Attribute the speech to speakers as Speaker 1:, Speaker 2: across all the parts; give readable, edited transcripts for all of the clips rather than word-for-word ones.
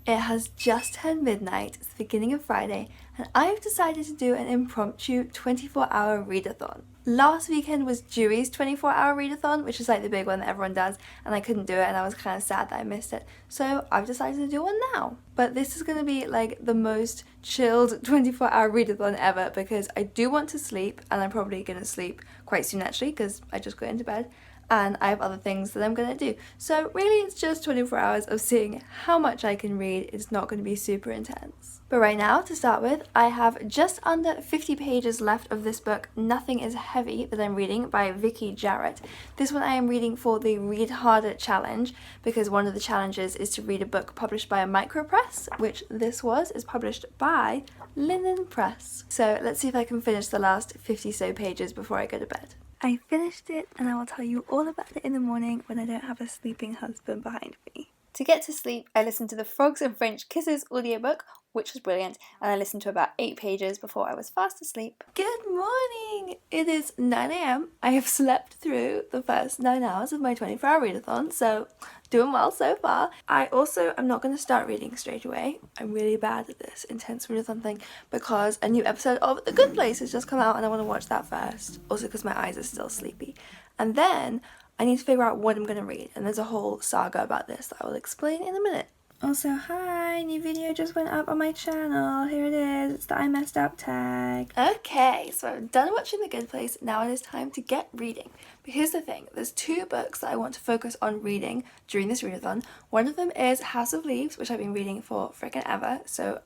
Speaker 1: It has just turned midnight, it's the beginning of Friday, and I've decided to do an impromptu 24-hour readathon. Last weekend was Dewey's 24-hour readathon, which is like the big one that everyone does, and I couldn't do it and I was kind of sad that I missed it. So I've decided to do one now. But this is going to be like the most chilled 24-hour readathon ever because I do want to sleep, and I'm probably going to sleep quite soon actually because I just got into bed. And I have other things that I'm going to do. So really it's just 24 hours of seeing how much I can read. It's not going to be super intense. But right now, to start with, I have just under 50 pages left of this book, Nothing is Heavy, that I'm reading by Vicky Jarrett. This one I am reading for the Read Harder challenge because one of the challenges is to read a book published by a micropress, which this is published by Linen Press. So let's see if I can finish the last 50 so pages before I go to bed. I finished it and I will tell you all about it in the morning when I don't have a sleeping husband behind me. To get to sleep, I listened to the Frogs and French Kisses audiobook, which was brilliant, and I listened to about 8 pages before I was fast asleep. Good morning! It is 9 AM. I have slept through the first 9 hours of my 24-hour readathon, so doing well so far. I also am not going to start reading straight away. I'm really bad at this intense readathon thing because a new episode of The Good Place has just come out and I want to watch that first. Also because my eyes are still sleepy. And then I need to figure out what I'm going to read, and there's a whole saga about this that I will explain in a minute. Also, hi, new video just went up on my channel. Here it is, it's the I messed up tag. Okay, so I'm done watching The Good Place, now it is time to get reading. But here's the thing, there's 2 books that I want to focus on reading during this readathon. One of them is House of Leaves, which I've been reading for frickin' ever, so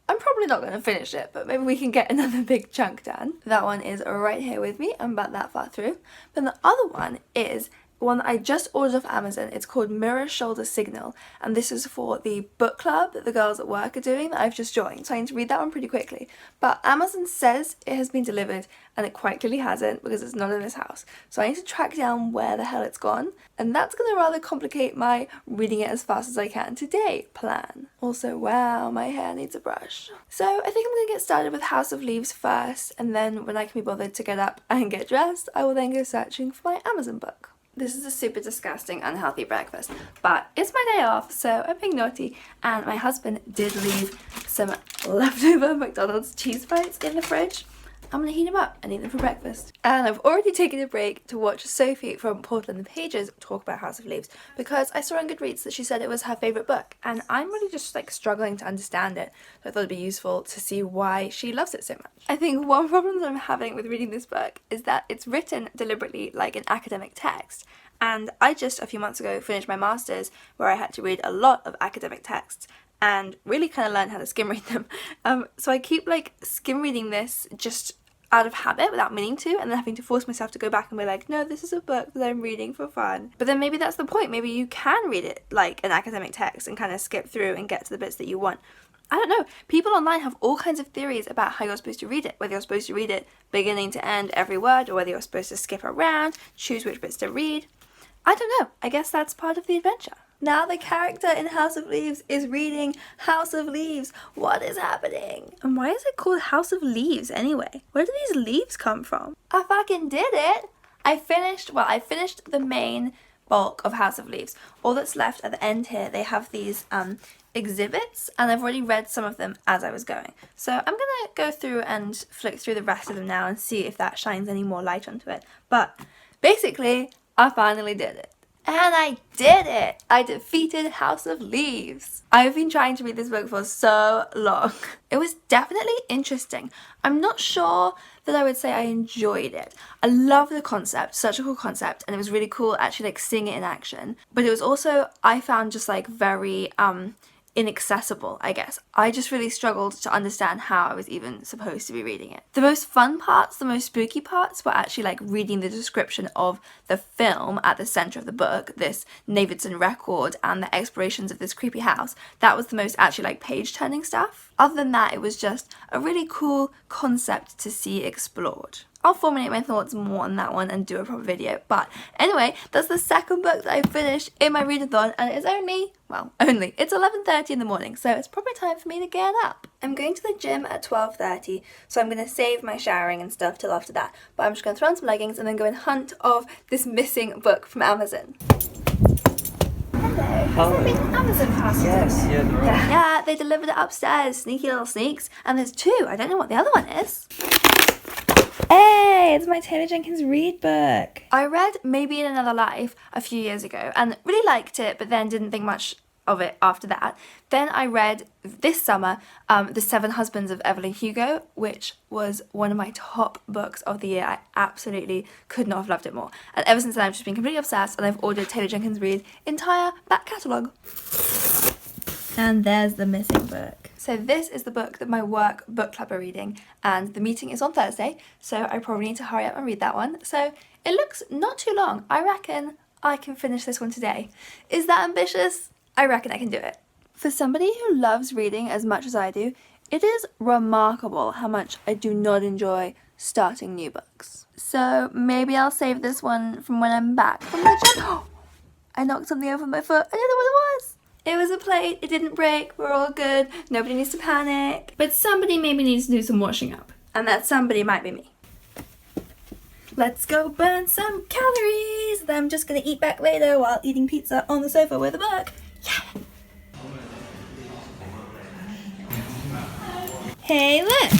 Speaker 1: I'm probably not going to finish it, but maybe we can get another big chunk done. That one is right here with me, I'm about that far through. But the other one is one that I just ordered off Amazon. It's called Mirror Shoulder Signal, and this is for the book club that the girls at work are doing that I've just joined, so I need to read that one pretty quickly. But Amazon says it has been delivered, and it quite clearly hasn't because it's not in this house. So I need to track down where the hell it's gone, and that's going to rather complicate my reading it as fast as I can today plan. Also, wow, my hair needs a brush. So I think I'm going to get started with House of Leaves first, and then when I can be bothered to get up and get dressed, I will then go searching for my Amazon book. This is a super disgusting, unhealthy breakfast, but it's my day off, so I'm being naughty, and my husband did leave some leftover McDonald's cheese bites in the fridge. I'm gonna heat them up and eat them for breakfast. And I've already taken a break to watch Sophie from Portland the Pages talk about House of Leaves because I saw on Goodreads that she said it was her favourite book, and I'm really just like struggling to understand it, so I thought it'd be useful to see why she loves it so much. I think one problem that I'm having with reading this book is that it's written deliberately like an academic text, and I just a few months ago finished my master's where I had to read a lot of academic texts and really kind of learn how to skim read them. So I keep like skim reading this just out of habit without meaning to, and then having to force myself to go back and be like, no, this is a book that I'm reading for fun. But then maybe that's the point. Maybe you can read it like an academic text and kind of skip through and get to the bits that you want. I don't know. People online have all kinds of theories about how you're supposed to read it, whether you're supposed to read it beginning to end every word, or whether you're supposed to skip around, choose which bits to read. I don't know. I guess that's part of the adventure. Now the character in House of Leaves is reading House of Leaves. What is happening? And why is it called House of Leaves anyway? Where do these leaves come from? I fucking did it! I finished the main bulk of House of Leaves. All that's left at the end here, they have these exhibits, and I've already read some of them as I was going. So I'm gonna go through and flick through the rest of them now and see if that shines any more light onto it. But basically, I finally did it. And I did it! I defeated House of Leaves. I've been trying to read this book for so long. It was definitely interesting. I'm not sure that I would say I enjoyed it. I love the concept, such a cool concept, and it was really cool actually like seeing it in action. But it was also, I found just like very inaccessible, I guess. I just really struggled to understand how I was even supposed to be reading it. The most fun parts, the most spooky parts were actually like reading the description of the film at the center of the book, this Davidson record and the explorations of this creepy house. That was the most actually like page turning stuff. Other than that, it was just a really cool concept to see explored. I'll formulate my thoughts more on that one and do a proper video. But anyway, that's the second book that I finished in my readathon, and it's it's 11:30 in the morning, so it's probably time for me to get up. I'm going to the gym at 12:30, so I'm going to save my showering and stuff till after that. But I'm just going to throw on some leggings and then go in hunt of this missing book from Amazon. Hello. Has there been Amazon parcels?
Speaker 2: Yes, yeah, there are.
Speaker 1: Yeah, they delivered it upstairs. Sneaky little sneaks. And there's two. I don't know what the other one is.
Speaker 3: Hey, it's my Taylor Jenkins Reid book.
Speaker 1: I read Maybe in Another Life a few years ago and really liked it, but then didn't think much of it after that. Then I read this summer The Seven Husbands of Evelyn Hugo, which was one of my top books of the year. I absolutely could not have loved it more. And ever since then I've just been completely obsessed and I've ordered Taylor Jenkins Reid's entire back catalogue.
Speaker 3: And there's the missing book.
Speaker 1: So this is the book that my work book club are reading, and the meeting is on Thursday, so I probably need to hurry up and read that one. So it looks not too long. I reckon I can finish this one today. Is that ambitious? I reckon I can do it. For somebody who loves reading as much as I do, it is remarkable how much I do not enjoy starting new books. So maybe I'll save this one from when I'm back from the gym. I knocked something over my foot. I don't know what it was. It was a plate, it didn't break, we're all good, nobody needs to panic.
Speaker 3: But somebody maybe needs to do some washing up.
Speaker 1: And that somebody might be me. Let's go burn some calories that I'm just gonna eat back later while eating pizza on the sofa with a book. Yeah!
Speaker 3: Hey, look!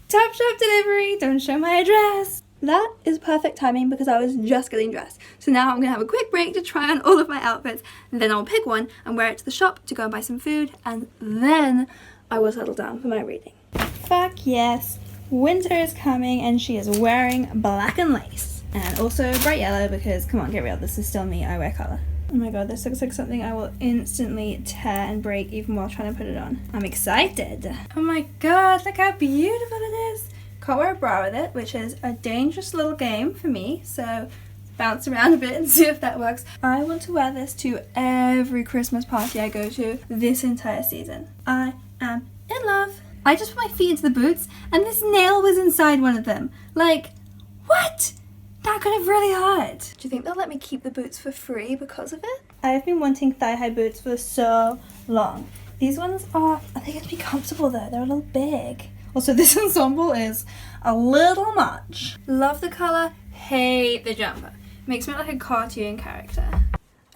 Speaker 3: Topshop delivery, don't show my address.
Speaker 1: That is perfect timing because I was just getting dressed. So now I'm gonna have a quick break to try on all of my outfits, and then I'll pick one and wear it to the shop to go and buy some food, and then I will settle down for my reading.
Speaker 3: Fuck yes. Winter is coming and she is wearing black and lace. And also bright yellow because, come on, get real, this is still me, I wear colour. Oh my god, this looks like something I will instantly tear and break even while trying to put it on. I'm excited. Oh my god, look how beautiful it is. Can't wear a bra with it, which is a dangerous little game for me, so bounce around a bit and see if that works. I want to wear this to every Christmas party I go to this entire season. I am in love. I just put my feet into the boots and this nail was inside one of them. Like, what? That could have really hurt.
Speaker 1: Do you think they'll let me keep the boots for free because of it?
Speaker 3: I've been wanting thigh-high boots for so long. These ones are, I think it'd be comfortable though, they're a little big. Also, this ensemble is a little much.
Speaker 1: Love the colour, hate the jumper. Makes me look like a cartoon character.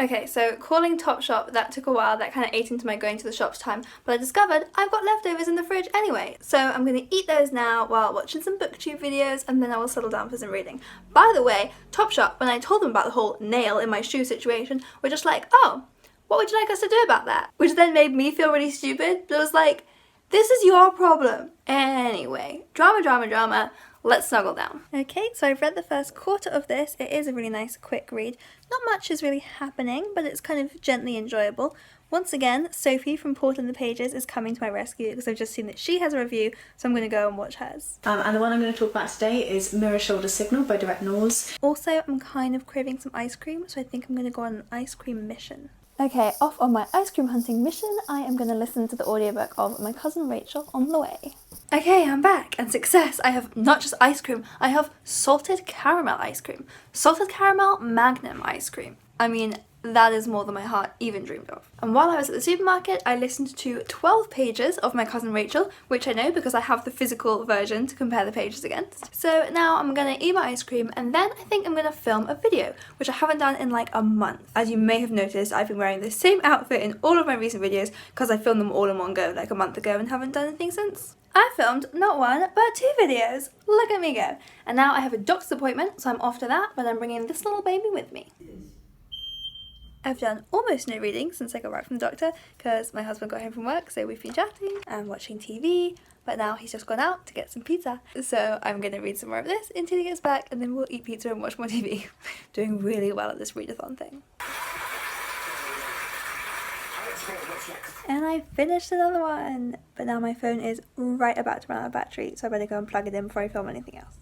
Speaker 1: Okay, so calling Topshop, that took a while, that kind of ate into my going to the shops time, but I discovered I've got leftovers in the fridge anyway. So I'm going to eat those now while watching some booktube videos, and then I will settle down for some reading. By the way, Topshop, when I told them about the whole nail in my shoe situation, were just like, oh, what would you like us to do about that? Which then made me feel really stupid, but it was like, this is your problem. Anyway, drama. Let's snuggle down. Okay, so I've read the first quarter of this. It is a really nice quick read. Not much is really happening, but it's kind of gently enjoyable. Once again, Sophie from Portal in the Pages is coming to my rescue because I've just seen that she has a review, so I'm going to go and watch hers.
Speaker 4: And the one I'm going to talk about today is Mirror Shoulder Signal by Direct Noise.
Speaker 1: Also, I'm kind of craving some ice cream, so I think I'm going to go on an ice cream mission. Okay, off on my ice cream hunting mission, I am going to listen to the audiobook of My Cousin Rachel on the way. Okay, I'm back, and success! I have not just ice cream, I have salted caramel ice cream. Salted caramel Magnum ice cream. I mean, that is more than my heart even dreamed of. And while I was at the supermarket, I listened to 12 pages of My Cousin Rachel, which I know because I have the physical version to compare the pages against. So now I'm gonna eat my ice cream, and then I think I'm gonna film a video, which I haven't done in like a month. As you may have noticed, I've been wearing the same outfit in all of my recent videos because I filmed them all in one go like a month ago and haven't done anything since. I filmed not one, but 2 videos. Look at me go. And now I have a doctor's appointment, so I'm off to that, but I'm bringing this little baby with me. I've done almost no reading since I got back from the doctor because my husband got home from work, so we've been chatting and watching TV, but now he's just gone out to get some pizza. So I'm going to read some more of this until he gets back, and then we'll eat pizza and watch more TV. Doing really well at this readathon thing. And I finished another one, but now my phone is right about to run out of battery, so I better go and plug it in before I film anything else.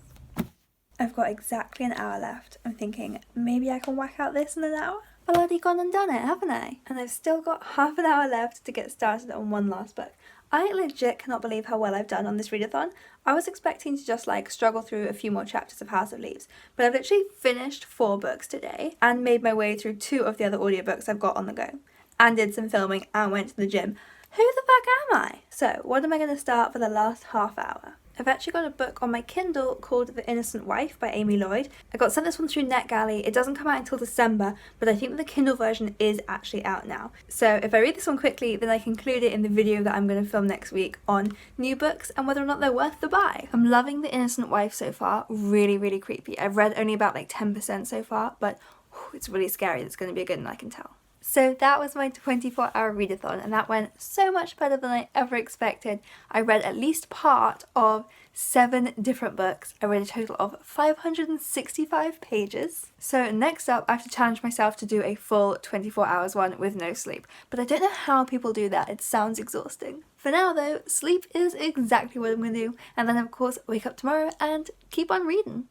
Speaker 1: I've got exactly an hour left. I'm thinking maybe I can whack out this in an hour? I've already gone and done it, haven't I? And I've still got half an hour left to get started on one last book. I legit cannot believe how well I've done on this readathon. I was expecting to just like struggle through a few more chapters of House of Leaves, but I've literally finished 4 books today and made my way through 2 of the other audiobooks I've got on the go, and did some filming and went to the gym. Who the fuck am I? So what am I going to start for the last half hour? I've actually got a book on my Kindle called The Innocent Wife by Amy Lloyd. I got sent this one through NetGalley. It doesn't come out until December, but I think that the Kindle version is actually out now. So if I read this one quickly, then I can include it in the video that I'm going to film next week on new books and whether or not they're worth the buy. I'm loving The Innocent Wife so far. Really, really creepy. I've read only about like 10% so far, but it's really scary. It's going to be a good one, I can tell. So that was my 24-hour readathon, and that went so much better than I ever expected. I read at least part of 7 different books. I read a total of 565 pages. So next up, I have to challenge myself to do a full 24 hours one with no sleep. But I don't know how people do that. It sounds exhausting. For now though, sleep is exactly what I'm going to do. And then of course, wake up tomorrow and keep on reading.